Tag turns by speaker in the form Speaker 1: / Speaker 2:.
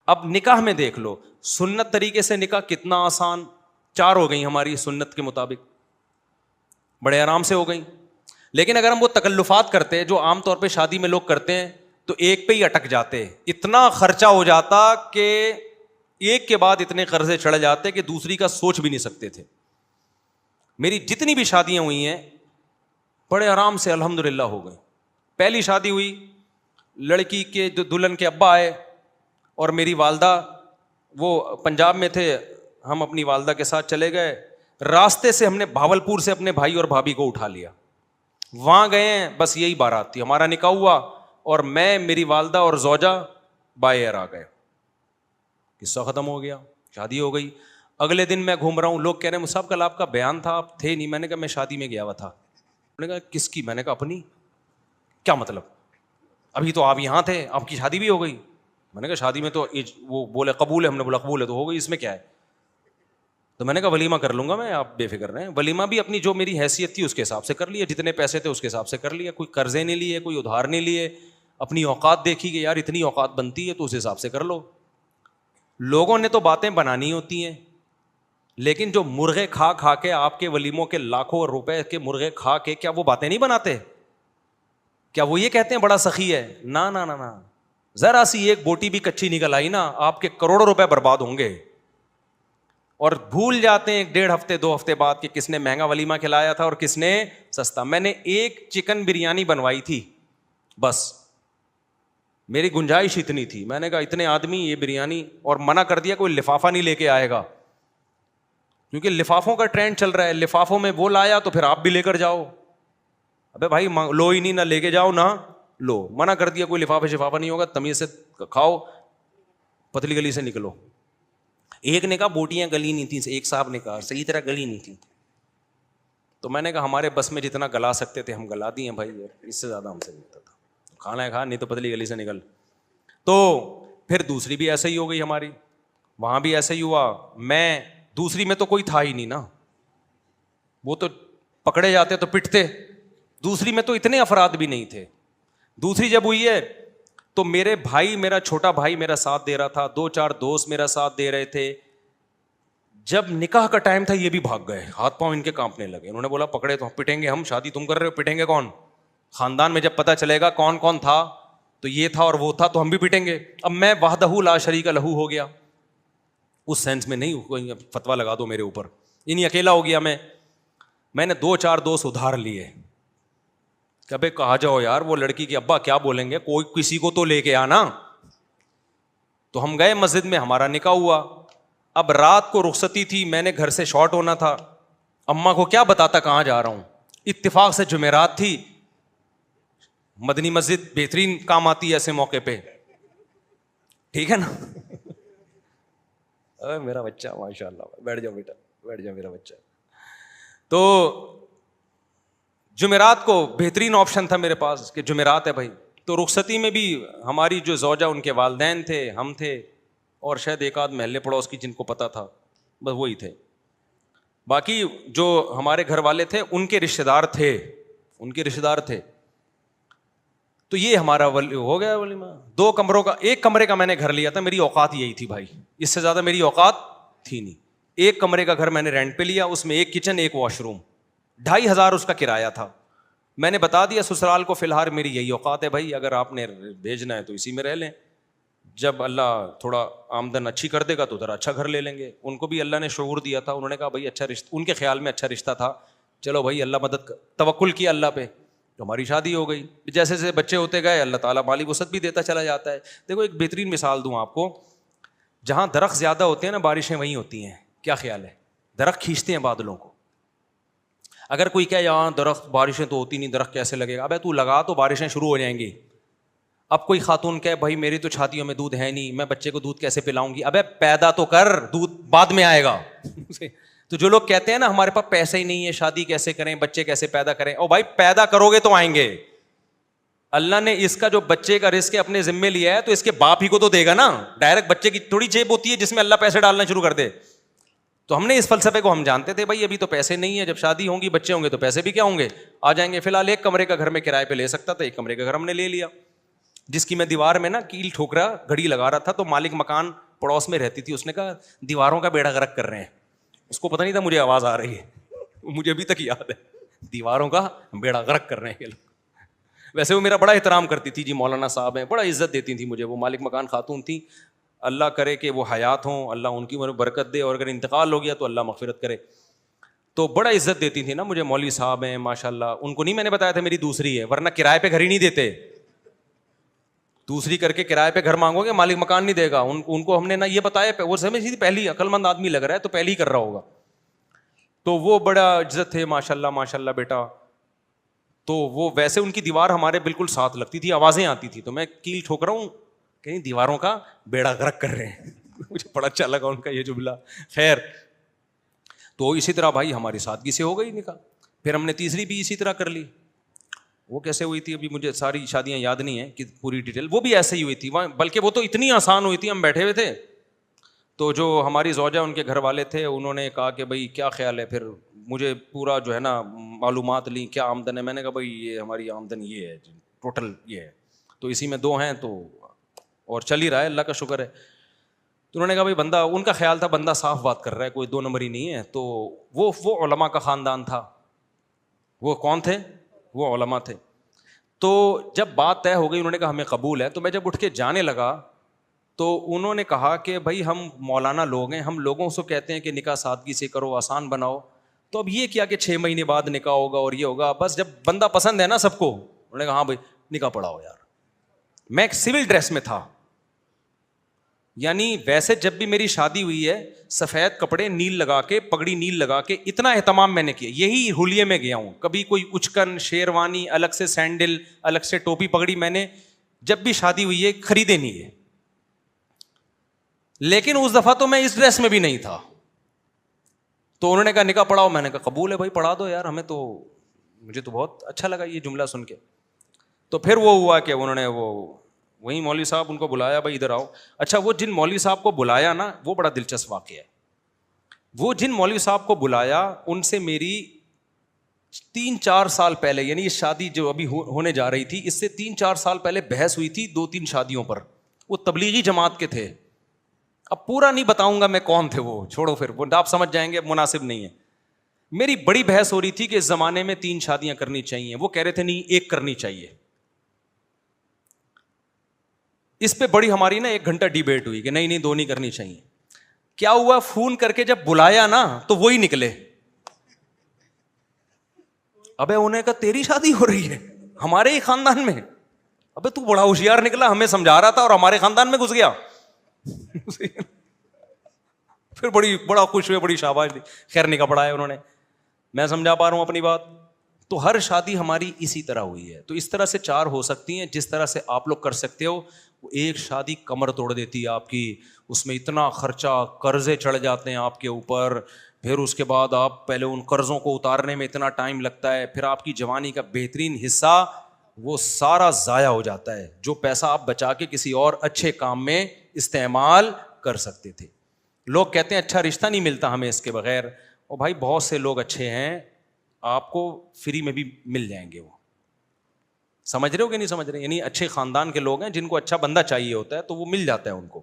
Speaker 1: اب نکاح میں دیکھ لو, سنت طریقے سے نکاح کتنا آسان, 4 ہو گئی ہماری سنت کے مطابق, بڑے آرام سے ہو گئی. لیکن اگر ہم وہ تکلفات کرتے جو عام طور پہ شادی میں لوگ کرتے ہیں تو ایک پہ ہی اٹک جاتے, اتنا خرچہ ہو جاتا کہ ایک کے بعد اتنے قرضے چڑھ جاتے کہ دوسری کا سوچ بھی نہیں سکتے تھے. میری جتنی بھی شادیاں ہوئی ہیں بڑے آرام سے الحمدللہ ہو گئے. پہلی شادی ہوئی, لڑکی کے جو دلہن کے ابا آئے اور میری والدہ, وہ پنجاب میں تھے, ہم اپنی والدہ کے ساتھ چلے گئے. راستے سے ہم نے بھاولپور سے اپنے بھائی اور بھابھی کو اٹھا لیا, وہاں گئے ہیں, بس یہی بارات تھی, ہمارا نکاح ہوا اور میں, میری والدہ اور زوجہ بائی ایئر آ گئے. قصہ ختم ہو گیا, شادی ہو گئی. اگلے دن میں گھوم رہا ہوں, لوگ کہہ رہے ہیں صاحب کل آپ کا بیان تھا, آپ تھے نہیں. میں نے کہا میں شادی میں گیا ہوا تھا. انہوں نے کہا کس کی؟ میں نے کہا اپنی. کیا مطلب؟ ابھی تو آپ یہاں تھے, آپ کی شادی بھی ہو گئی. میں نے کہا شادی میں تو وہ بولے قبول ہے, ہم نے بولا قبول ہے تو ہو گئی, اس میں کیا ہے. تو میں نے کہا ولیمہ کر لوں گا میں, آپ بے فکر رہیں. ولیمہ بھی اپنی جو میری حیثیت تھی اس کے حساب سے کر لیا, جتنے پیسے تھے اس کے حساب سے کر لیا, کوئی قرضے نہیں لیے, کوئی ادھار نہیں لیے, اپنی اوقات دیکھی کہ یار اتنی اوقات بنتی ہے تو اس حساب سے کر لو. لوگوں نے تو باتیں بنانی ہوتی ہیں, لیکن جو مرغے کھا کھا کے آپ کے ولیموں کے لاکھوں روپے کے مرغے کھا کے, کیا وہ باتیں نہیں بناتے؟ کیا وہ یہ کہتے ہیں بڑا سخی ہے؟ نا نا نا نا, ذرا سی ایک بوٹی بھی کچی نکل آئی نا, آپ کے کروڑوں روپے برباد ہوں گے. اور بھول جاتے ہیں 1.5 ہفتے 2 ہفتے بعد کہ کس نے مہنگا ولیمہ کھلایا تھا اور کس نے سستا. میں نے ایک چکن بریانی بنوائی تھی بس, میری گنجائش اتنی تھی. میں نے کہا اتنے آدمی یہ بریانی, اور منع کر دیا کوئی لفافہ نہیں لے کے آئے گا, کیونکہ لفافوں کا ٹرینڈ چل رہا ہے. لفافوں میں وہ لایا تو پھر آپ بھی لے کر جاؤ. ابے بھائی لو ہی نہیں, نہ لے کے جاؤ نہ لو. منع کر دیا کوئی لفافہ شفافہ نہیں ہوگا, تمیز سے کھاؤ, پتلی گلی سے نکلو. ایک نے کہا بوٹیاں گلی نہیں تھیں, ایک صاحب نے کہا صحیح طرح گلی نہیں تھیں. تو میں نے کہا ہمارے بس میں جتنا گلا سکتے تھے ہم گلا دیے بھائی, اس سے زیادہ ہم سے نہیں ہوتا تھا. کھانا ہے کھا, نہیں تو پتلی گلی سے نکل. تو پھر دوسری بھی ایسے ہی ہو گئی ہماری, وہاں بھی ایسا ہی ہوا. میں دوسری میں تو کوئی تھا ہی نہیں نا, وہ تو پکڑے جاتے تو پٹتے. دوسری میں تو اتنے افراد بھی نہیں تھے. دوسری جب ہوئی ہے تو میرے بھائی, میرا چھوٹا بھائی میرا ساتھ دے رہا تھا, 2-4 دوست میرا ساتھ دے رہے تھے. جب نکاح کا ٹائم تھا یہ بھی بھاگ گئے, ہاتھ پاؤں ان کے کانپنے لگے. انہوں نے بولا پکڑے تو پٹیں گے ہم, شادی تم کر رہے ہو, پٹیں گے کون؟ خاندان میں جب پتہ چلے گا کون کون تھا تو یہ تھا اور وہ تھا تو ہم بھی پٹیں گے. اب میں وحدہ لا شریک لہ ہو گیا, اس سینس میں نہیں کوئی فتویٰ لگا دو میرے اوپر, یعنی اکیلا ہو گیا میں نے 2-4 دوست ادھار لیے. کبھی کہا جاؤ یار وہ لڑکی کے ابا کیا بولیں گے, کوئی کسی کو تو لے کے آنا. تو ہم گئے مسجد میں, ہمارا نکاح ہوا. اب رات کو رخصتی تھی, میں نے گھر سے شارٹ ہونا تھا, اماں کو کیا بتاتا کہاں جا رہا ہوں. اتفاق سے جمعرات تھی, مدنی مسجد بہترین کام آتی ہے ایسے موقع پہ, ٹھیک ہے نا. میرا بچہ ماشاء اللہ, بیٹھ جاؤ بیٹا, بیٹھ جاؤ میرا بچہ. تو جمعرات کو بہترین آپشن تھا میرے پاس کہ جمعرات ہے بھائی. تو رخصتی میں بھی ہماری جو زوجہ, ان کے والدین تھے, ہم تھے, اور شاید ایک آدھ محلے پڑوس کی جن کو پتہ تھا, بس وہی تھے. باقی جو ہمارے گھر والے تھے ان کے رشتے دار تھے. تو یہ ہمارا ہو گیا ولیمہ. 2 کمروں کا, 1 کمرے کا میں نے گھر لیا تھا, میری اوقات یہی تھی بھائی, اس سے زیادہ میری اوقات تھی نہیں. 1 کمرے کا گھر میں نے رینٹ پہ لیا, اس میں 1 کچن 1 واش روم, 2,500 اس کا کرایہ تھا. میں نے بتا دیا سسرال کو فی الحال میری یہی اوقات ہے بھائی, اگر آپ نے بھیجنا ہے تو اسی میں رہ لیں, جب اللہ تھوڑا آمدن اچھی کر دے گا تو ذرا اچھا گھر لے لیں گے. ان کو بھی اللہ نے شعور دیا تھا, انہوں نے کہا بھائی اچھا رشتہ, ان کے خیال میں اچھا رشتہ تھا, چلو بھائی اللہ مدد, توکل کیا اللہ پہ, تو ہماری شادی ہو گئی. جیسے جیسے بچے ہوتے گئے اللہ تعالیٰ مالی وسعت بھی دیتا چلا جاتا ہے. دیکھو ایک بہترین مثال دوں آپ کو, جہاں درخت زیادہ ہوتے ہیں نا بارشیں وہیں ہوتی ہیں. کیا خیال ہے؟ درخت کھینچتے ہیں بادلوں کو. اگر کوئی کہے یہاں درخت بارشیں تو ہوتی نہیں, درخت کیسے لگے گا, ابے تو لگا تو بارشیں شروع ہو جائیں گی. اب کوئی خاتون کہے بھائی میری تو چھاتیوں میں دودھ ہے نہیں, میں بچے کو دودھ کیسے پلاؤں گی, ابے پیدا تو کر, دودھ بعد میں آئے گا. تو جو لوگ کہتے ہیں نا ہمارے پاس پیسے ہی نہیں ہے, شادی کیسے کریں, بچے کیسے پیدا کریں, او بھائی پیدا کرو گے تو آئیں گے. اللہ نے اس کا جو بچے کا رزق اپنے ذمے لیا ہے تو اس کے باپ ہی کو تو دے گا نا. ڈائریکٹ بچے کی تھوڑی جیب ہوتی ہے جس میں اللہ پیسے ڈالنا شروع کر دے. تو ہم نے اس فلسفے کو ہم جانتے تھے بھائی ابھی تو پیسے نہیں ہے, جب شادی ہوں گی بچے ہوں گے تو پیسے بھی کیا ہوں گے, آ جائیں گے. فی الحال 1 کمرے کا گھر میں کرائے پہ لے سکتا تھا, 1 کمرے کا گھر ہم نے لے لیا. جس کی میں دیوار میں نا کیل ٹھوک رہا گھڑی لگا رہا تھا, تو مالک مکان پڑوس میں رہتی تھی, اس نے کہا دیواروں کا بیڑا غرق کر رہے ہیں. اس کو پتہ نہیں تھا مجھے آواز آ رہی ہے, مجھے ابھی تک یاد ہے, دیواروں کا بیڑا غرق کر رہے ہیں یہ لوگ. ویسے وہ میرا بڑا احترام کرتی تھی جی, مولانا صاحب ہیں, بڑا عزت دیتی تھی مجھے, وہ مالک مکان خاتون تھیں, اللہ کرے کہ وہ حیات ہوں, اللہ ان کی برکت دے, اور اگر انتقال ہو گیا تو اللہ مغفرت کرے. تو بڑا عزت دیتی تھی نا مجھے, مولوی صاحب ہیں ماشاء اللہ. ان کو نہیں میں نے بتایا تھا میری دوسری ہے, ورنہ کرائے پہ گھر ہی نہیں دیتے. دوسری کر کے کرائے پہ گھر مانگو گے مالک مکان نہیں دے گا. ان کو ہم نے نہ یہ بتایا, وہ سمجھ تھی پہلی عقل مند آدمی لگ رہا ہے تو پہلی ہی کر رہا ہوگا. تو وہ بڑا عزت تھے ماشاء اللہ بیٹا. تو وہ ویسے ان کی دیوار ہمارے بالکل ساتھ لگتی تھی, آوازیں آتی تھی, تو میں کیل ٹھوک رہا ہوں, کہیں دیواروں کا بیڑا غرق کر رہے ہیں. مجھے بڑا اچھا لگا ان کا یہ جملہ. خیر, تو اسی طرح بھائی ہماری سادگی سے ہو گئی نکاح. پھر ہم نے تیسری بھی اسی طرح کر لی. وہ کیسے ہوئی تھی ابھی مجھے ساری شادیاں یاد نہیں ہیں کہ پوری ڈیٹیل, وہ بھی ایسے ہی ہوئی تھی, بلکہ وہ تو اتنی آسان ہوئی تھی. ہم بیٹھے ہوئے تھے, تو جو ہماری زوجہ ان کے گھر والے تھے انہوں نے کہا کہ بھائی کیا خیال ہے, پھر مجھے پورا جو ہے نا معلومات لیں کیا آمدن ہے. میں نے کہا بھائی یہ ہماری آمدن یہ ہے ٹوٹل یہ ہے, تو اسی میں 2 ہیں تو اور چل ہی رہا ہے, اللہ کا شکر ہے. تو انہوں نے کہا بھائی بندہ, ان کا خیال تھا بندہ صاف بات کر رہا ہے, کوئی 2 نمبری نہیں ہے. تو وہ علماء کا خاندان تھا. وہ کون تھے؟ وہ علماء تھے. تو جب بات طے ہو گئی, انہوں نے کہا ہمیں قبول ہے. تو میں جب اٹھ کے جانے لگا تو انہوں نے کہا کہ بھائی ہم مولانا لوگ ہیں, ہم لوگوں سے کہتے ہیں کہ نکاح سادگی سے کرو, آسان بناؤ, تو اب یہ کیا کہ 6 مہینے بعد نکاح ہوگا اور یہ ہوگا. بس جب بندہ پسند ہے نا سب کو, انہوں نے کہا ہاں بھائی نکاح پڑھاؤ یار. میں ایک سول ڈریس میں تھا, یعنی ویسے جب بھی میری شادی ہوئی ہے سفید کپڑے نیل لگا کے, پگڑی نیل لگا کے, اتنا اہتمام میں نے کیا. یہی ہولیے میں گیا ہوں, کبھی کوئی اچکن شیروانی الگ سے, سینڈل الگ سے, ٹوپی پگڑی میں نے جب بھی شادی ہوئی ہے خریدے نہیں ہے. لیکن اس دفعہ تو میں اس ڈریس میں بھی نہیں تھا. تو انہوں نے کہا نکاح پڑھاؤ. میں نے کہا قبول ہے بھائی, پڑھا دو یار, ہمیں تو, مجھے تو بہت اچھا لگا یہ جملہ سن کے. تو پھر وہ ہوا کہ انہوں نے وہی مولوی صاحب ان کو بلایا, بھائی ادھر آؤ. اچھا, وہ جن مولوی صاحب کو بلایا نا, وہ بڑا دلچسپ واقعہ ہے. وہ جن مولوی صاحب کو بلایا ان سے میری 3-4 سال پہلے, یعنی یہ شادی جو ابھی ہونے جا رہی تھی اس سے 3-4 سال پہلے بحث ہوئی تھی 2-3 شادیوں پر. وہ تبلیغی جماعت کے تھے. اب پورا نہیں بتاؤں گا میں کون تھے, وہ چھوڑو, پھر وہ آپ سمجھ جائیں گے, مناسب نہیں ہے. میری بڑی بحث ہو رہی تھی کہ اس زمانے میں 3 شادیاں کرنی چاہیے. وہ کہہ رہے تھے نہیں 1 کرنی چاہیے. اس پہ بڑی ہماری نا 1 گھنٹہ ڈیبیٹ ہوئی کہ نہیں 2 نہیں کرنی چاہیے. کیا ہوا, فون کر کے جب بلایا نا تو وہی نکلے. ابے انہیں کہا تیری شادی ہو رہی ہے ہمارے ہی خاندان میں. ابے تو بڑا ہوشیار نکلا, ہمیں سمجھا رہا تھا اور ہمارے خاندان میں گھس گیا. پھر بڑا خوش ہوئے, بڑی شاباش دی. خیر نکاح پڑھایا انہوں نے. میں سمجھا پا رہا ہوں اپنی بات. تو ہر شادی ہماری اسی طرح ہوئی ہے. تو اس طرح سے 4 ہو سکتی ہیں جس طرح سے آپ لوگ کر سکتے ہو. ایک شادی کمر توڑ دیتی ہے آپ کی, اس میں اتنا خرچہ, قرضے چڑھ جاتے ہیں آپ کے اوپر, پھر اس کے بعد آپ پہلے ان قرضوں کو اتارنے میں اتنا ٹائم لگتا ہے, پھر آپ کی جوانی کا بہترین حصہ وہ سارا ضائع ہو جاتا ہے, جو پیسہ آپ بچا کے کسی اور اچھے کام میں استعمال کر سکتے تھے. لوگ کہتے ہیں اچھا رشتہ نہیں ملتا ہمیں اس کے بغیر. اور بھائی بہت سے لوگ اچھے ہیں, آپ کو فری میں بھی مل جائیں گے. وہ سمجھ رہے ہو کہ نہیں سمجھ رہے, یعنی اچھے خاندان کے لوگ ہیں جن کو اچھا بندہ چاہیے ہوتا ہے تو وہ مل جاتا ہے ان کو.